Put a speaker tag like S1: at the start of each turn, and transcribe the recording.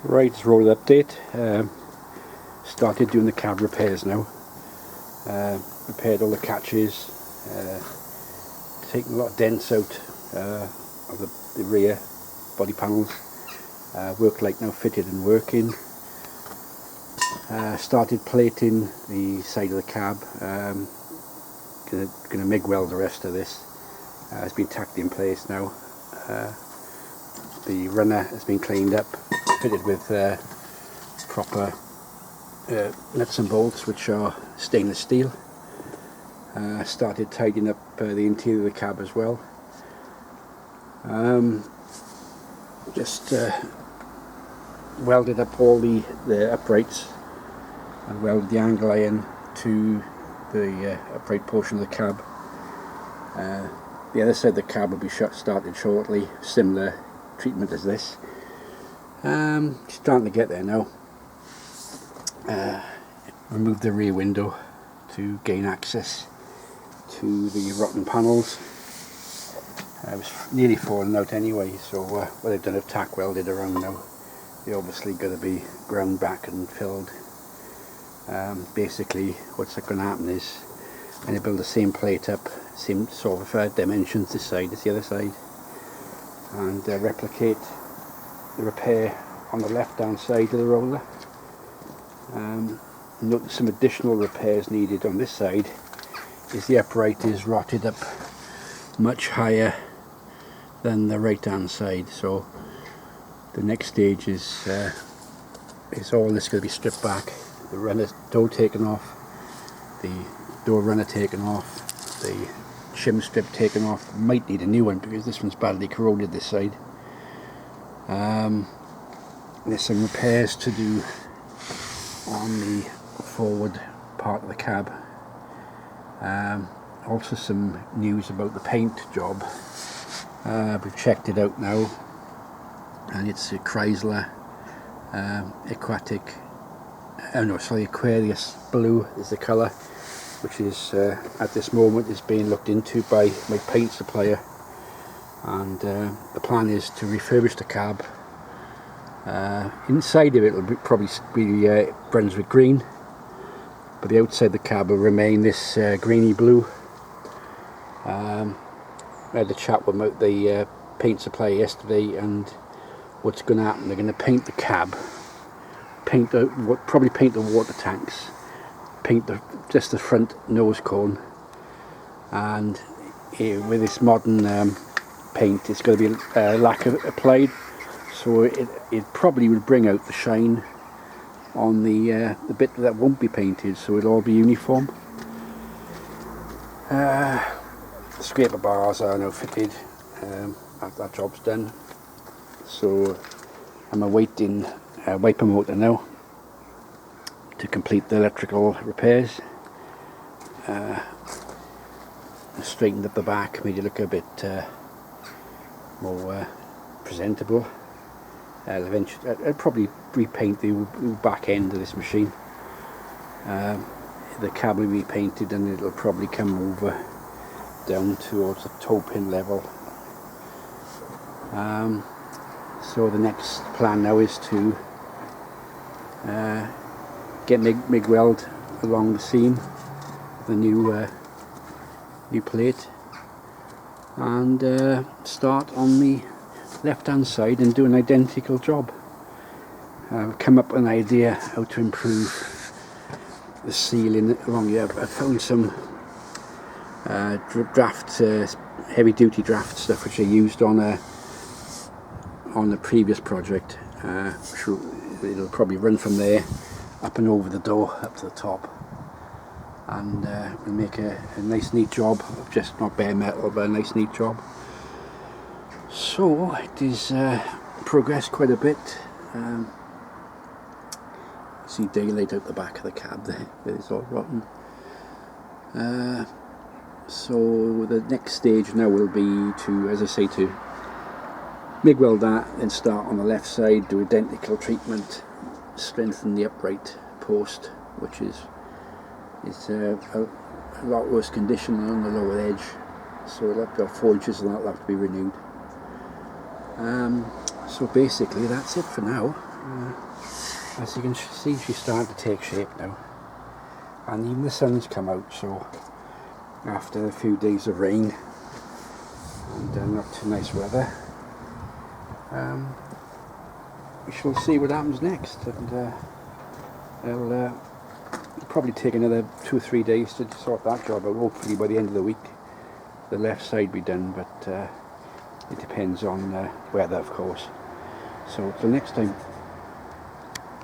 S1: Right, it's roller update. Started doing the cab repairs now. Repaired all the catches, taken a lot of dents out of the rear body panels. Worklight now fitted and working. Started plating the side of the cab. Gonna MIG weld the rest of this. It's been tacked in place now. The runner has been cleaned up, fitted with proper nuts and bolts, which are stainless steel. Started tidying up the interior of the cab as well. Just welded up all the uprights and welded the angle iron to the upright portion of the cab. The other side of the cab will be started shortly, similar treatment as this. Starting to get there now. Remove the rear window to gain access to the rotten panels. It was nearly falling out anyway, so what they've done is tack welded around now. They're obviously going to be ground back and filled. Basically what's going to happen is I'm going to build the same plate up, same sort of dimensions this side as the other side, and replicate the repair on the left hand side of the roller. Note some additional repairs needed on this side is the upright is rotted up much higher than the right hand side, so the next stage is all this going to be stripped back, the runner door taken off, the door runner taken off, the shim strip taken off. Might need a new one because this one's badly corroded this side. There's some repairs to do on the forward part of the cab. Also some news about the paint job. We've checked it out now, and it's a Chrysler Aquarius blue is the colour, which is at this moment is being looked into by my paint supplier, and the plan is to refurbish the cab. Inside of it will probably be Brunswick green, but the outside of the cab will remain this greeny blue. I had a chat with the paint supplier yesterday, and what's going to happen, they're going to paint the cab, probably paint the water tanks, paint just the front nose cone, and with this modern paint it's going to be lacquer applied, so it probably will bring out the shine on the bit that won't be painted, so it'll all be uniform. The scraper bars are now fitted. That job's done, so I'm awaiting a wiper motor now to complete the electrical repairs. Straightened up the back, made it look a bit more presentable. I'll probably repaint the back end of this machine. The cab will be painted, and it'll probably come over down towards the toe pin level. So the next plan now is to get MIG weld along the seam of the new plate, and start on the left hand side and do an identical job. I've come up with an idea how to improve the sealing along here. I found some heavy duty draft stuff which I used on the previous project. It'll probably run from there up and over the door up to the top, and we'll make a nice neat job of just not bare metal, but a nice neat job. So it is progressed quite a bit. See daylight out the back of the cab there, it's all rotten. So the next stage now will be to, as I say, to MIG weld that, then start on the left side, do identical treatment, strengthen the upright post, which is a lot worse condition on the lower edge, so it'll have to have 4 inches of that will have to be renewed. So basically that's it for now. As you can see, she's starting to take shape now, and even the sun's come out, so after a few days of rain and not too nice weather, we shall see what happens next. And it'll probably take another 2 or 3 days to sort that job out. Hopefully by the end of the week the left side be done, but it depends on weather, of course. So till next time.